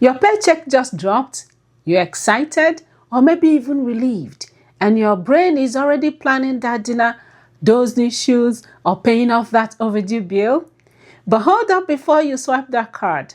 Your paycheck just dropped, you're excited or maybe even relieved, and your brain is already planning that dinner, those new shoes, or paying off that overdue bill. But hold up before you swipe that card.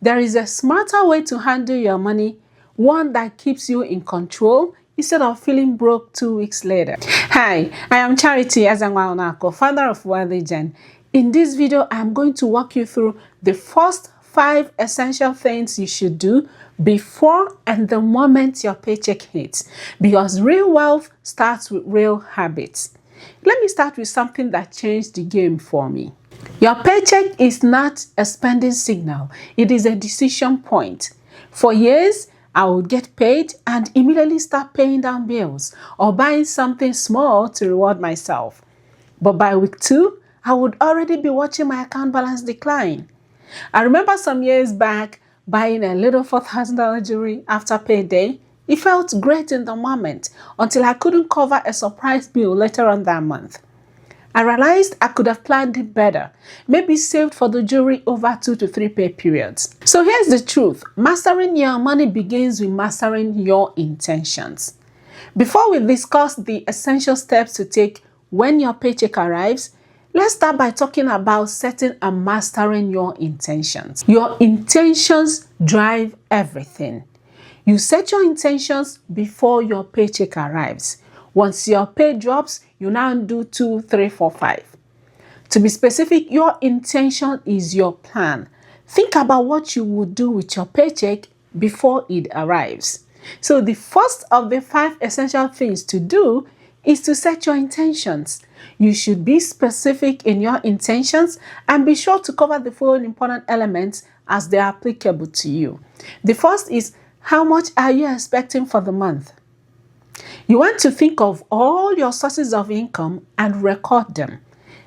There is a smarter way to handle your money, one that keeps you in control instead of feeling broke 2 weeks later. Hi, I am Charity Ezenwa-Onuaku, founder of Wealthy Gen. In this video, I am going to walk you through the first 5 essential things you should do before and the moment your paycheck hits, because real wealth starts with real habits. Let me start with something that changed the game for me. Your paycheck is not a spending signal, it is a decision point. For years, I would get paid and immediately start paying down bills or buying something small to reward myself. But by week 2, I would already be watching my account balance decline. I remember some years back buying a little $4,000 jewelry after payday. It felt great in the moment until I couldn't cover a surprise bill later on that month. I realized I could have planned it better, maybe saved for the jewelry over 2 to 3 pay periods. So here's the truth. Mastering your money begins with mastering your intentions. Before we discuss the essential steps to take when your paycheck arrives, let's start by talking about setting and mastering your intentions. Your intentions drive everything. You set your intentions before your paycheck arrives. Once your pay drops, you now do 2, 3, 4, 5. To be specific, your intention is your plan. Think about what you would do with your paycheck before it arrives. So the first of the 5 essential things to do is to set your intentions. You should be specific in your intentions and be sure to cover the following important elements as they are applicable to you. The first is, how much are you expecting for the month? You want to think of all your sources of income and record them.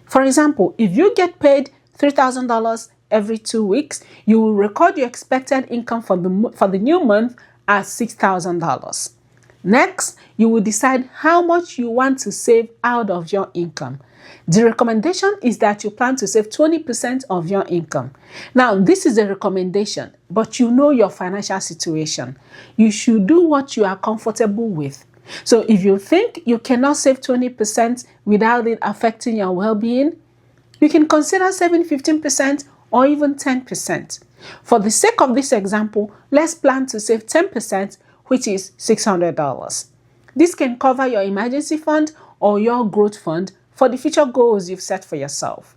For example, if you get paid $3,000 every 2 weeks, you will record your expected income for the new month as $6,000. Next, you will decide how much you want to save out of your income. The recommendation is that you plan to save 20% of your income. Now, this is a recommendation, but you know your financial situation. You should do what you are comfortable with. So if you think you cannot save 20% without it affecting your well-being, you can consider saving 15% or even 10%. For the sake of this example, let's plan to save 10%, which is $600. This can cover your emergency fund or your growth fund for the future goals you've set for yourself.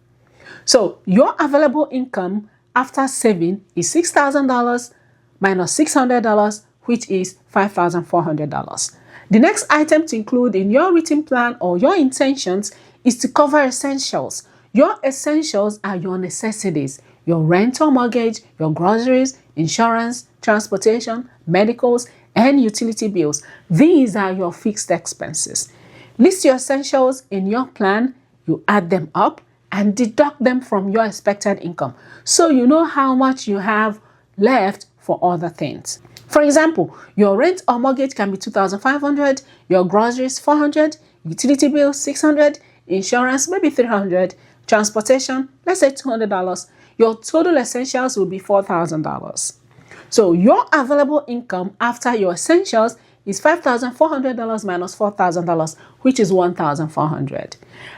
So your available income after saving is $6,000 minus $600, which is $5,400. The next item to include in your written plan or your intentions is to cover essentials. Your essentials are your necessities, your rent or mortgage, your groceries, insurance, transportation, medicals, and utility bills. These are your fixed expenses. List your essentials in your plan, you add them up and deduct them from your expected income so you know how much you have left for other things. For example, your rent or mortgage can be $2,500, your groceries $400, utility bills $600, insurance maybe $300, transportation, let's say $200. Your total essentials will be $4,000. So your available income after your essentials is $5,400 minus $4,000, which is $1,400.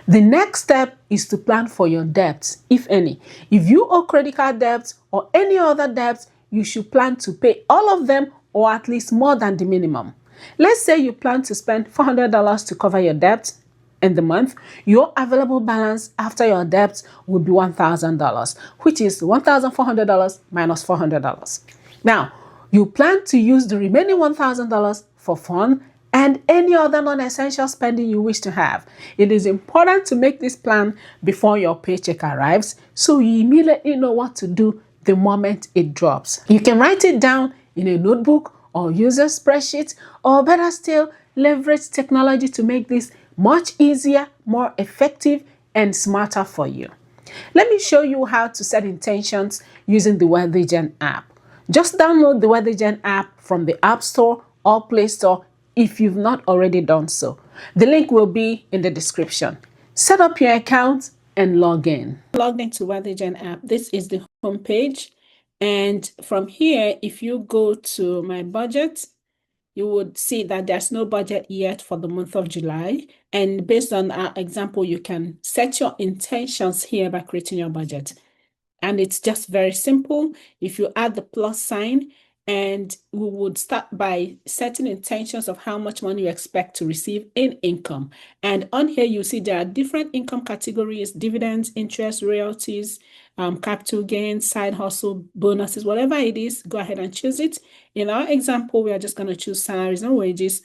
The next step is to plan for your debts, if any. If you owe credit card debts or any other debts, you should plan to pay all of them or at least more than the minimum. Let's say you plan to spend $400 to cover your debt in the month. Your available balance after your debts will be $1,000, which is $1,400 minus $400. Now, you plan to use the remaining $1,000 for fun and any other non-essential spending you wish to have. It is important to make this plan before your paycheck arrives so you immediately know what to do the moment it drops. You can write it down in a notebook or use a spreadsheet, or better still, leverage technology to make this much easier, more effective, and smarter for you. Let me show you how to set intentions using the Wealthy Gen app. Just download the Wealthy Gen app from the App Store or Play Store if you've not already done so. The link will be in the description. Set up your account and log in. Logged into Wealthy Gen app. This is the home page. And from here, if you go to my budget, you would see that there's no budget yet for the month of July. And based on our example, you can set your intentions here by creating your budget. And it's just very simple. If you add the plus sign, and we would start by setting intentions of how much money you expect to receive in income. And on here, you see there are different income categories: dividends, interest, royalties, capital gains, side hustle, bonuses, whatever it is, go ahead and choose it. In our example, we are just going to choose salaries and wages.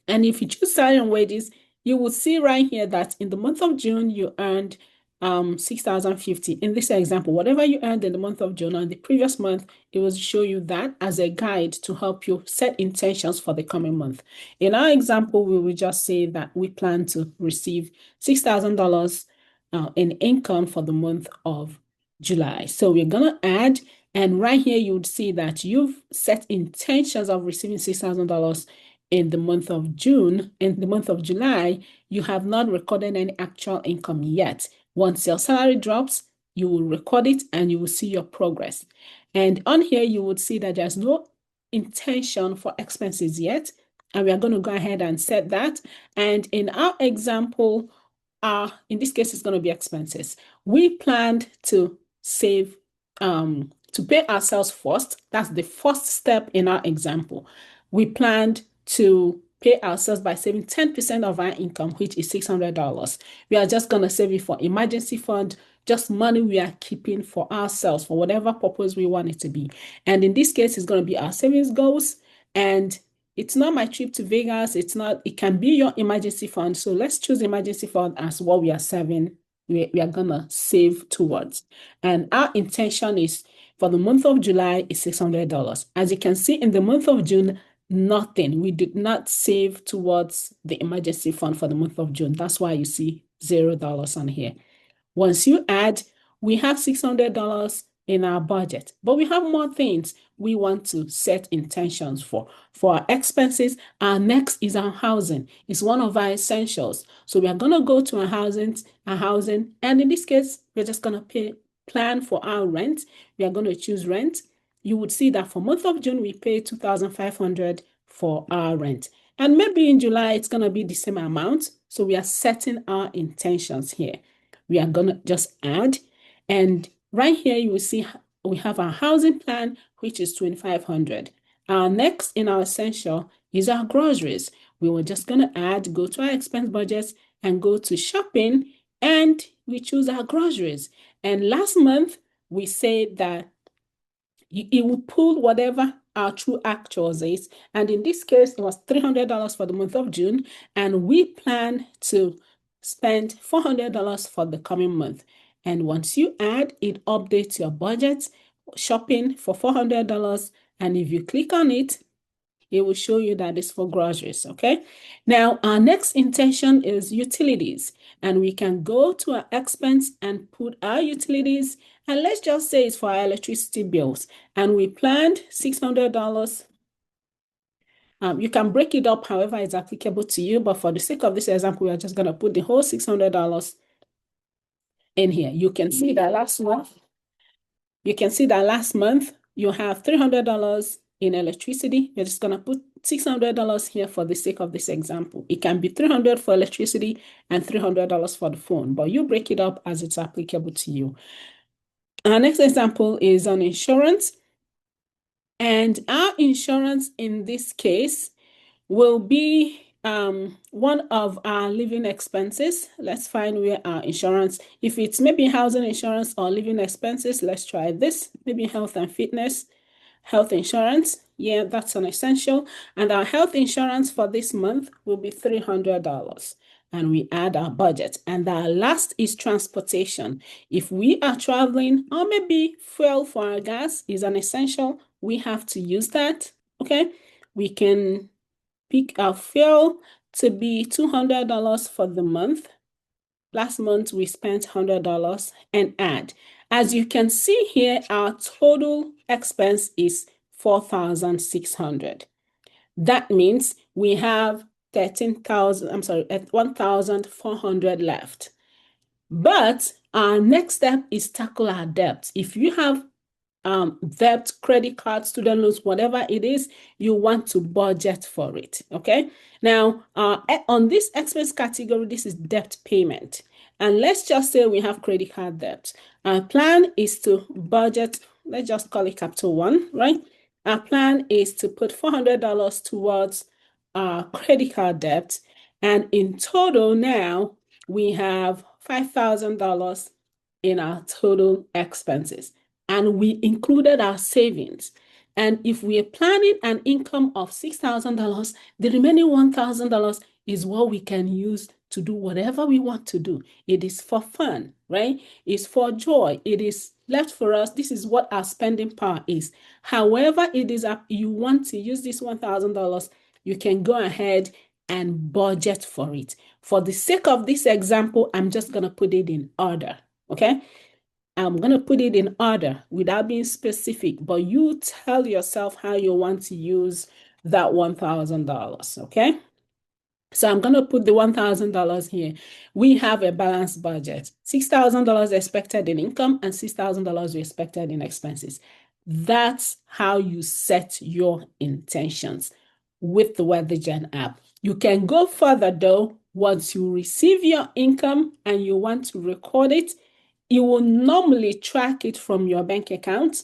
And if you choose salary and wages, you will see right here that in the month of June, you earned 6,050. In this example, whatever you earned in the month of June and the previous month, it will show you that as a guide to help you set intentions for the coming month. In our example, we will just say that we plan to receive $6,000 in income for the month of July. So we're going to add, and right here, you would see that you've set intentions of receiving $6,000 in the month of June. In the month of July, you have not recorded any actual income yet. Once your salary drops, you will record it and you will see your progress. And on here, you would see that there's no intention for expenses yet. And we are going to go ahead and set that. And in our example, in this case, it's going to be expenses. We planned to save, to pay ourselves first. That's the first step in our example. We planned to pay ourselves by saving 10% of our income, which is $600. We are just going to save it for emergency fund, just money we are keeping for ourselves for whatever purpose we want it to be. And in this case, it's going to be our savings goals. And it's not my trip to Vegas. It's not, it can be your emergency fund. So let's choose emergency fund as what we are saving. We are going to save towards. And our intention is for the month of July is $600. As you can see, in the month of June, nothing. We did not save towards the emergency fund for the month of June. That's why you see $0 on here. Once you add, we have $600 in our budget, but we have more things we want to set intentions for. For our expenses, our next is our housing. It's one of our essentials. So we are going to go to our housing, and in this case, we're just going to plan for our rent. We are going to choose rent. You would see that for month of June, we pay $2,500 for our rent. And maybe in July, it's going to be the same amount. So we are setting our intentions here. We are going to just add. And right here, you will see we have our housing plan, which is $2,500. Our next in our essential is our groceries. We were just going to add, go to our expense budgets and go to shopping, and we choose our groceries. And last month, we said that it will pull whatever our true actuals is. And in this case, it was $300 for the month of June. And we plan to spend $400 for the coming month. And once you add, it updates your budget, shopping for $400. And if you click on it, it will show you that it's for groceries, okay? Now, our next intention is utilities. And we can go to our expense and put our utilities. And let's just say it's for our electricity bills. And we planned $600. You can break it up however it's applicable to you. But for the sake of this example, we are just going to put the whole $600 in here. You can see that last month, you have $300 in electricity. You're just going to put $600 here for the sake of this example. It can be $300 for electricity and $300 for the phone, but you break it up as it's applicable to you. Our next example is on insurance. And our insurance in this case will be one of our living expenses. Let's find where our insurance, if it's maybe housing insurance or living expenses, let's try this. Maybe health and fitness, health insurance. Yeah, that's an essential. And our health insurance for this month will be $300. And we add our budget. And our last is transportation. If we are traveling, or maybe fuel for our gas is an essential, we have to use that, okay? We can pick our fuel to be $200 for the month. Last month, we spent $100 and add. As you can see here, our total expense is $4,600. That means we have 1,400 left. But our next step is tackle our debts. If you have debt, credit card, student loans, whatever it is, you want to budget for it. Okay. Now, on this expense category, this is debt payment. And let's just say we have credit card debt. Our plan is to budget, let's just call it capital one, right? Our plan is to put $400 towards credit card debt. And in total now, we have $5,000 in our total expenses. And we included our savings. And if we are planning an income of $6,000, the remaining $1,000 is what we can use to do whatever we want to do. It is for fun, right? It's for joy. It is left for us. This is what our spending power is. However, it is you want to use this $1,000, you can go ahead and budget for it. For the sake of this example, I'm just going to put it in order, okay? I'm going to put it in order without being specific, but you tell yourself how you want to use that $1,000, okay? So I'm going to put the $1,000 here. We have a balanced budget, $6,000 expected in income and $6,000 expected in expenses. That's how you set your intentions with the WeatherGen app. You can go further though. Once you receive your income and you want to record it, you will normally track it from your bank account.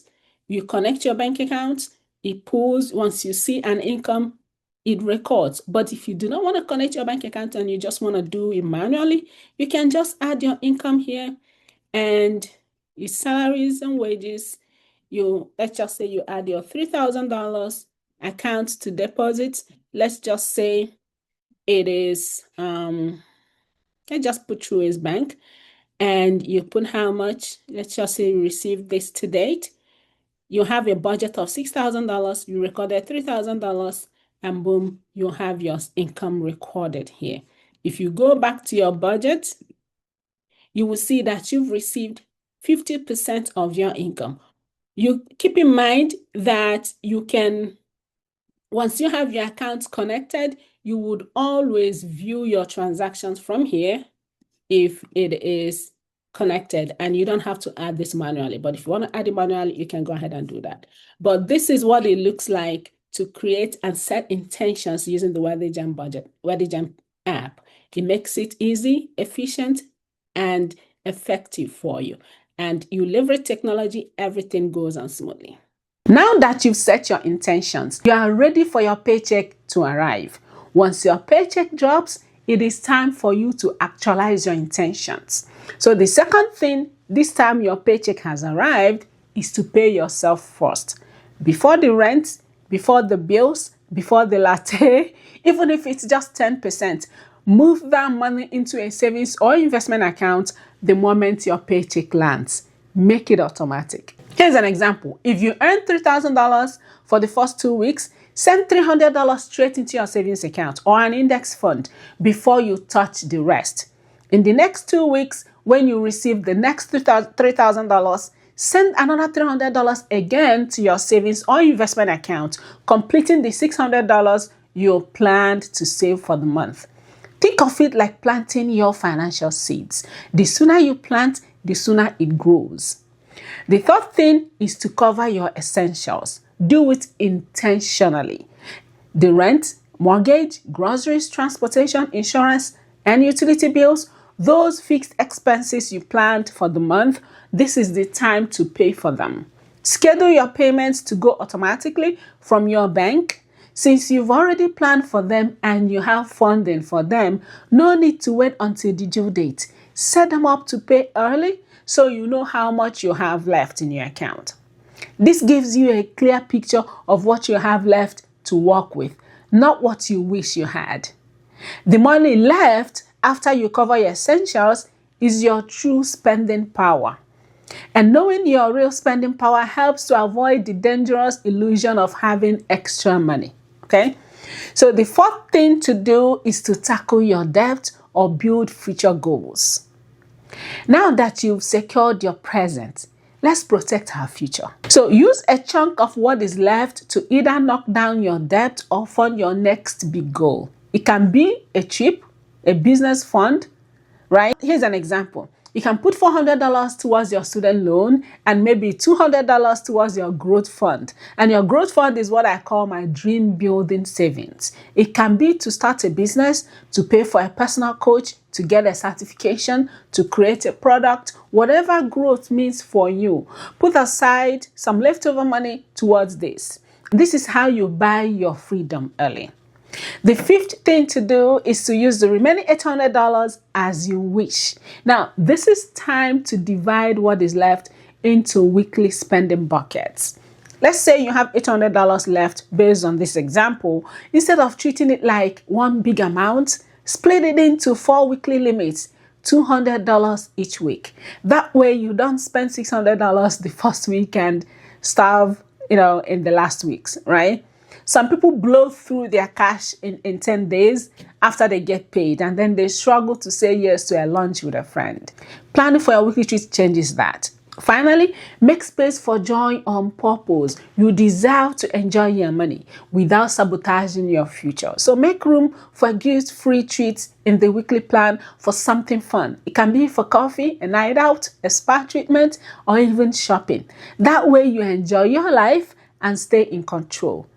You connect your bank account, it pulls. Once you see an income, it records. But if you do not want to connect your bank account and you just want to do it manually, you can just add your income here and your salaries and wages. Let's just say you add your $3,000 account to deposit. Let's just say it is, let's just put through his bank. And you put how much, let's just say you received this to date. You have a budget of $6,000, you recorded $3,000, and boom, you have your income recorded here. If you go back to your budget, you will see that you've received 50% of your income. You keep in mind that you can, once you have your accounts connected, you would always view your transactions from here if it is connected, and you don't have to add this manually. But if you want to add it manually, you can go ahead and do that. But this is what it looks like to create and set intentions using the WeatherGen app. It makes it easy, efficient, and effective for you. And you leverage technology, everything goes on smoothly. Now that you've set your intentions, you are ready for your paycheck to arrive. Once your paycheck drops, it is time for you to actualize your intentions. So the second thing, this time your paycheck has arrived, is to pay yourself first. Before the rent, before the bills, before the latte, even if it's just 10%, move that money into a savings or investment account the moment your paycheck lands. Make it automatic. Here's an example. If you earn $3,000 for the first 2 weeks, send $300 straight into your savings account or an index fund before you touch the rest. In the next 2 weeks, when you receive the next $3,000, send another $300 again to your savings or investment account, completing the $600 you planned to save for the month. Think of it like planting your financial seeds. The sooner you plant, the sooner it grows. The third thing is to cover your essentials. Do it intentionally. The rent, mortgage, groceries, transportation, insurance, and utility bills, those fixed expenses you planned for the month, this is the time to pay for them. Schedule your payments to go automatically from your bank. Since you've already planned for them and you have funding for them, no need to wait until the due date. Set them up to pay early so you know how much you have left in your account. This gives you a clear picture of what you have left to work with, not what you wish you had. The money left after you cover your essentials is your true spending power. And knowing your real spending power helps to avoid the dangerous illusion of having extra money. Okay? So the fourth thing to do is to tackle your debt or build future goals. Now that you've secured your present, let's protect our future. So use a chunk of what is left to either knock down your debt or fund your next big goal. It can be a trip, a business fund, right? Here's an example. You can put $400 towards your student loan and maybe $200 towards your growth fund. And your growth fund is what I call my dream building savings. It can be to start a business, to pay for a personal coach, to get a certification, to create a product, whatever growth means for you. Put aside some leftover money towards this. This is how you buy your freedom early. The fifth thing to do is to use the remaining $800 as you wish. Now, this is time to divide what is left into weekly spending buckets. Let's say you have $800 left based on this example. Instead of treating it like one big amount, split it into 4 weekly limits, $200 each week. That way you don't spend $600 the first week and starve, in the last weeks, right? Some people blow through their cash in 10 days after they get paid, and then they struggle to say yes to a lunch with a friend. Planning for your weekly treat changes that. Finally, make space for joy on purpose. You deserve to enjoy your money without sabotaging your future. So make room for guilt-free treats in the weekly plan for something fun. It can be for coffee, a night out, a spa treatment, or even shopping. That way you enjoy your life and stay in control.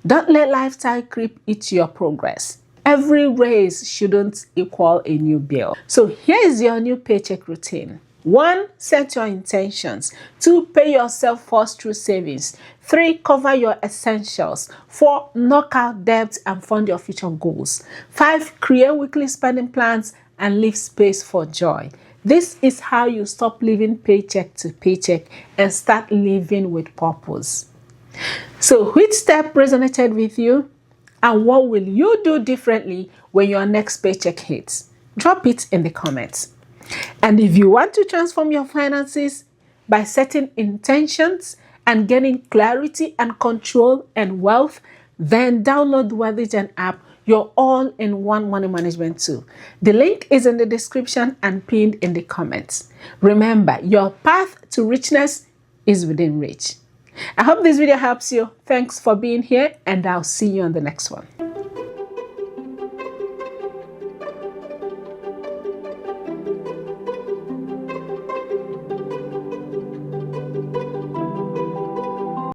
Don't let lifestyle creep eat your progress. Every raise shouldn't equal a new bill. So here is your new paycheck routine. 1. Set your intentions. 2. Pay yourself first through savings. 3. Cover your essentials. 4. Knock out debt and fund your future goals. 5. Create weekly spending plans and leave space for joy. This is how you stop living paycheck to paycheck and start living with purpose. So which step resonated with you? And what will you do differently when your next paycheck hits? Drop it in the comments. And if you want to transform your finances by setting intentions and getting clarity and control and wealth, then download the Wealthigen app, your all-in-one money management tool. The link is in the description and pinned in the comments. Remember, your path to richness is within reach. I hope this video helps you. Thanks for being here, and I'll see you on the next one.